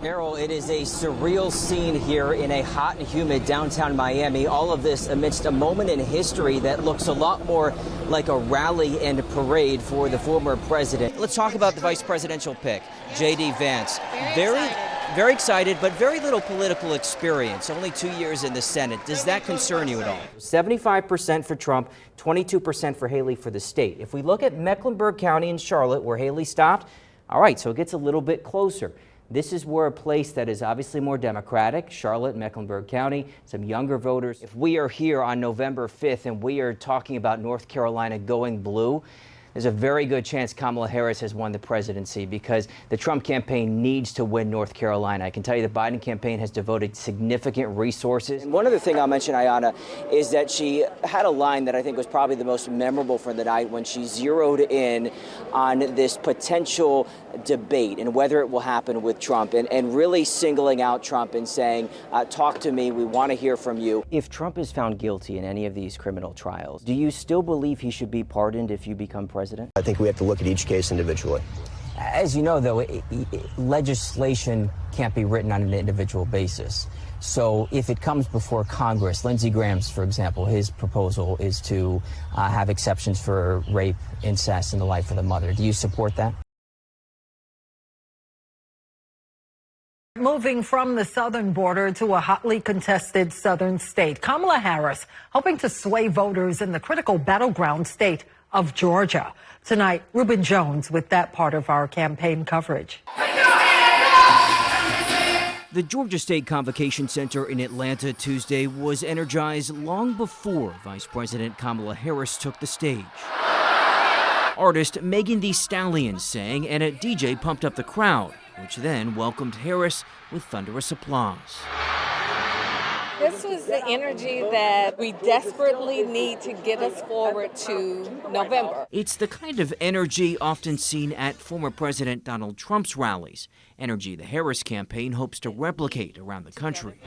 Errol, it is a surreal scene here in a hot and humid downtown Miami. All of this amidst a moment in history that looks a lot more like a rally and parade for the former president. Let's talk about the vice presidential pick, J.D. Vance. Very excited, but very little political experience. Only 2 years in the Senate. Does that concern you at all? 75% for Trump, 22% for Haley for the state. If we look at Mecklenburg County and Charlotte, where Haley stopped, all right, so it gets a little bit closer. This is where a place that is obviously more Democratic, Charlotte, Mecklenburg County, some younger voters. If we are here on November 5th and we are talking about North Carolina going blue, there's a very good chance Kamala Harris has won the presidency because the Trump campaign needs to win North Carolina. I can tell you the Biden campaign has devoted significant resources. And one other thing I'll mention, Ayanna, is that she had a line that I think was probably the most memorable for the night when she zeroed in on this potential debate and whether it will happen with Trump and really singling out Trump and saying, talk to me, we want to hear from you. If Trump is found guilty in any of these criminal trials, do you still believe he should be pardoned if you become president? I think we have to look at each case individually. As you know, though, legislation can't be written on an individual basis. So if it comes before Congress, Lindsey Graham's, for example, his proposal is to have exceptions for rape, incest, and the life of the mother. Do you support that? Moving from the southern border to a hotly contested southern state, Kamala Harris hoping to sway voters in the critical battleground state of Georgia. Tonight, Reuben Jones with that part of our campaign coverage. The Georgia State Convocation Center in Atlanta Tuesday was energized long before Vice President Kamala Harris took the stage. Artist Megan Thee Stallion sang and a DJ pumped up the crowd, which then welcomed Harris with thunderous applause. This was the energy that we desperately need to get us forward to November. It's the kind of energy often seen at former President Donald Trump's rallies, energy the Harris campaign hopes to replicate around the country.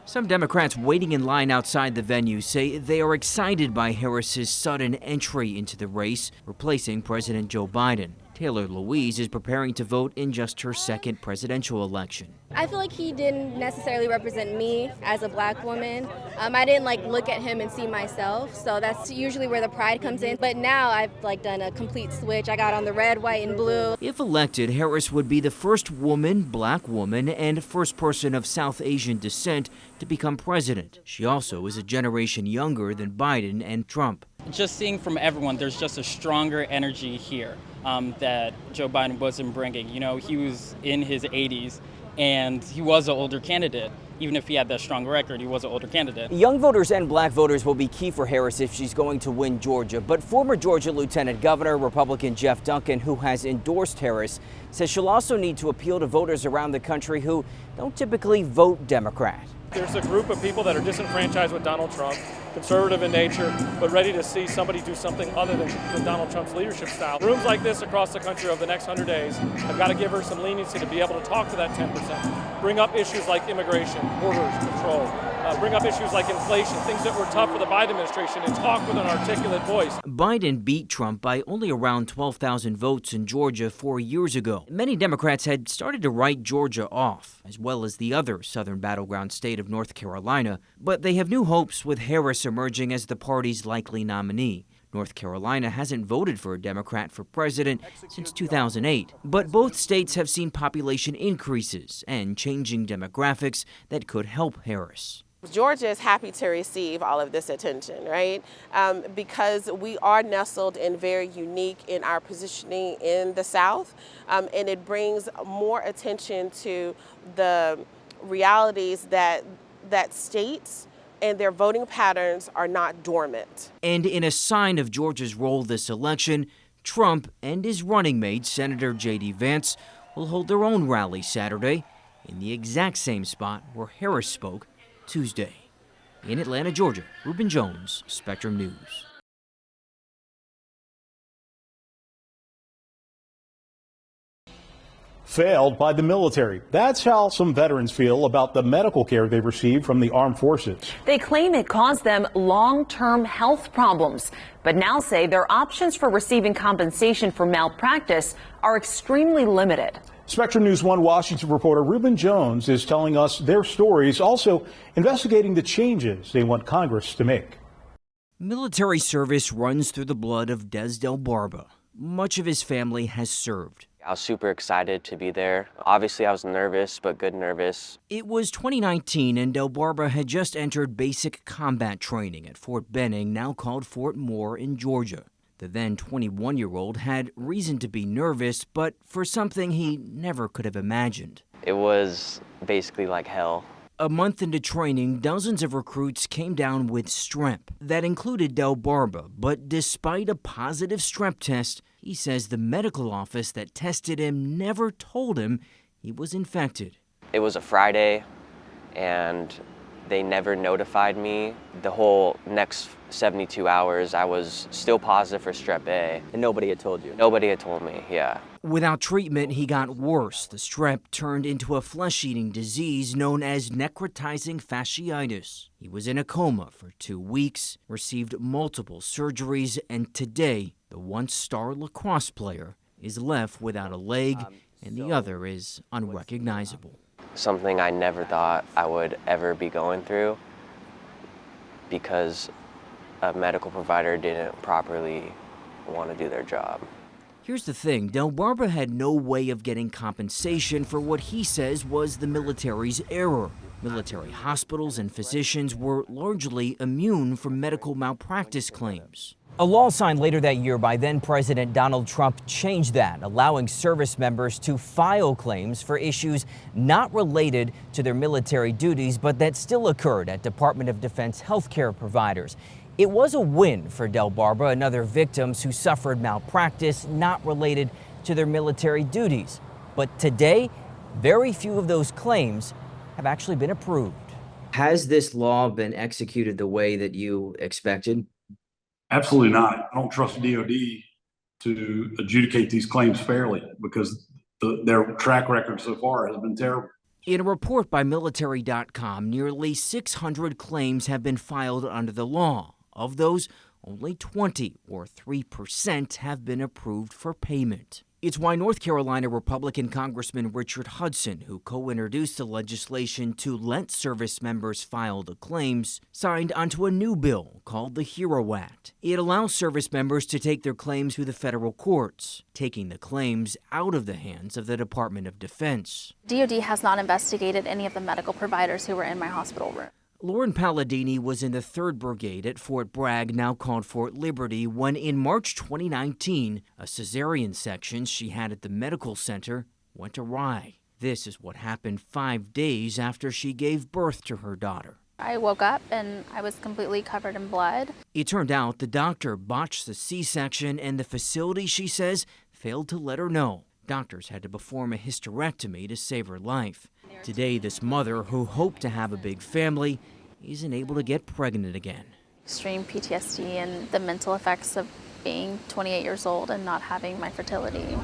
Some Democrats waiting in line outside the venue say they are excited by Harris's sudden entry into the race, replacing President Joe Biden. Taylor Louise is preparing to vote in just her second presidential election. I feel like he didn't necessarily represent me as a black woman. I didn't look at him and see myself, so that's usually where the pride comes in. But now I've done a complete switch. I got on the red, white, and blue. If elected, Harris would be the first black woman, and first person of South Asian descent to become president. She also is a generation younger than Biden and Trump. Just seeing from everyone, there's just a stronger energy here that Joe Biden wasn't bringing. You know, he was in his 80s and he was an older candidate. Even if he had that strong record, he was an older candidate. Young voters and black voters will be key for Harris if she's going to win Georgia. But former Georgia Lieutenant Governor, Republican Jeff Duncan, who has endorsed Harris, says she'll also need to appeal to voters around the country who don't typically vote Democrat. There's a group of people that are disenfranchised with Donald Trump, conservative in nature, but ready to see somebody do something other than Donald Trump's leadership style. Rooms like this across the country over the next 100 days have got to give her some leniency to be able to talk to that 10%, bring up issues like immigration, borders control, bring up issues like inflation, things that were tough for the Biden administration, and talk with an articulate voice. Biden beat Trump by only around 12,000 votes in Georgia 4 years ago. Many Democrats had started to write Georgia off, as well as the other southern battleground state of North Carolina, but they have new hopes with Harris emerging as the party's likely nominee. North Carolina hasn't voted for a Democrat for president since 2008, but both states have seen population increases and changing demographics that could help Harris. Georgia is happy to receive all of this attention, right? Because we are nestled and very unique in our positioning in the South, and it brings more attention to the realities that states and their voting patterns are not dormant. And in a sign of Georgia's role this election, Trump and his running mate, Senator J.D. Vance, will hold their own rally Saturday in the exact same spot where Harris spoke Tuesday. In Atlanta, Georgia, Reuben Jones, Spectrum News. Failed by the military. That's how some veterans feel about the medical care they received from the armed forces. They claim it caused them long-term health problems, but now say their options for receiving compensation for malpractice are extremely limited. Spectrum News 1 Washington reporter Reuben Jones is telling us their stories, also investigating the changes they want Congress to make. Military service runs through the blood of Des Delbarba. Much of his family has served. I was super excited to be there. Obviously, I was nervous, but good nervous. It was 2019, and Delbarba had just entered basic combat training at Fort Benning, now called Fort Moore in Georgia. The then 21-year-old had reason to be nervous, but for something he never could have imagined. It was basically like hell. A month into training, dozens of recruits came down with strep. That included Delbarba, but despite a positive strep test, he says the medical office that tested him never told him he was infected. It was a Friday, and they never notified me. The whole next 72 hours, I was still positive for strep A. And nobody had told you? Nobody had told me, yeah. Without treatment, he got worse. The strep turned into a flesh-eating disease known as necrotizing fasciitis. He was in a coma for 2 weeks, received multiple surgeries, and today, the once-star lacrosse player is left without a leg, and the other is unrecognizable. Something I never thought I would ever be going through because a medical provider didn't properly want to do their job. Here's the thing, Delbarba had no way of getting compensation for what he says was the military's error. Military hospitals and physicians were largely immune from medical malpractice claims. A law signed later that year by then-President Donald Trump changed that, allowing service members to file claims for issues not related to their military duties, but that still occurred at Department of Defense healthcare providers. It was a win for Delbarba and other victims who suffered malpractice not related to their military duties. But today, very few of those claims have actually been approved. Has this law been executed the way that you expected? Absolutely not. I don't trust DOD to adjudicate these claims fairly because their track record so far has been terrible. In a report by military.com, nearly 600 claims have been filed under the law. Of those, only 20 or 3% have been approved for payment. It's why North Carolina Republican Congressman Richard Hudson, who co-introduced the legislation to let service members file the claims, signed onto a new bill called the HERO Act. It allows service members to take their claims to the federal courts, taking the claims out of the hands of the Department of Defense. DOD has not investigated any of the medical providers who were in my hospital room. Lauren Palladini was in the 3rd Brigade at Fort Bragg, now called Fort Liberty, when in March 2019, a cesarean section she had at the medical center went awry. This is what happened 5 days after she gave birth to her daughter. I woke up and I was completely covered in blood. It turned out the doctor botched the C-section and the facility, she says, failed to let her know. Doctors had to perform a hysterectomy to save her life. Today, this mother, who hoped to have a big family, isn't able to get pregnant again. Extreme PTSD and the mental effects of being 28 years old and not having my fertility.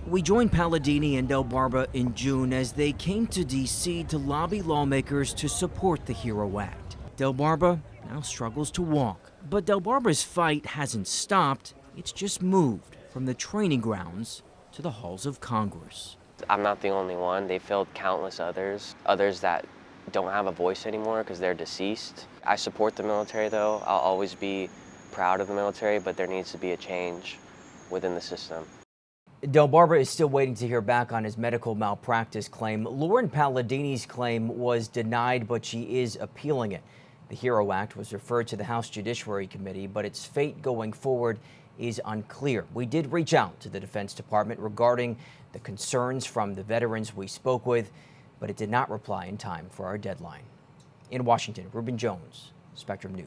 We joined Palladini and Delbarba in June as they came to D.C. to lobby lawmakers to support the HERO Act. Delbarba now struggles to walk, but Delbarba's fight hasn't stopped. It's just moved from the training grounds to the halls of Congress. I'm not the only one. They failed countless others that don't have a voice anymore because they're deceased. I support the military though. I'll always be proud of the military, but there needs to be a change within the system. Delbarba is still waiting to hear back on his medical malpractice claim. Lauren Palladini's claim was denied, but she is appealing it. The HERO Act was referred to the House Judiciary Committee, but its fate going forward is unclear. We did reach out to the Defense Department regarding the concerns from the veterans we spoke with, but it did not reply in time for our deadline. In Washington, Reuben Jones, Spectrum News.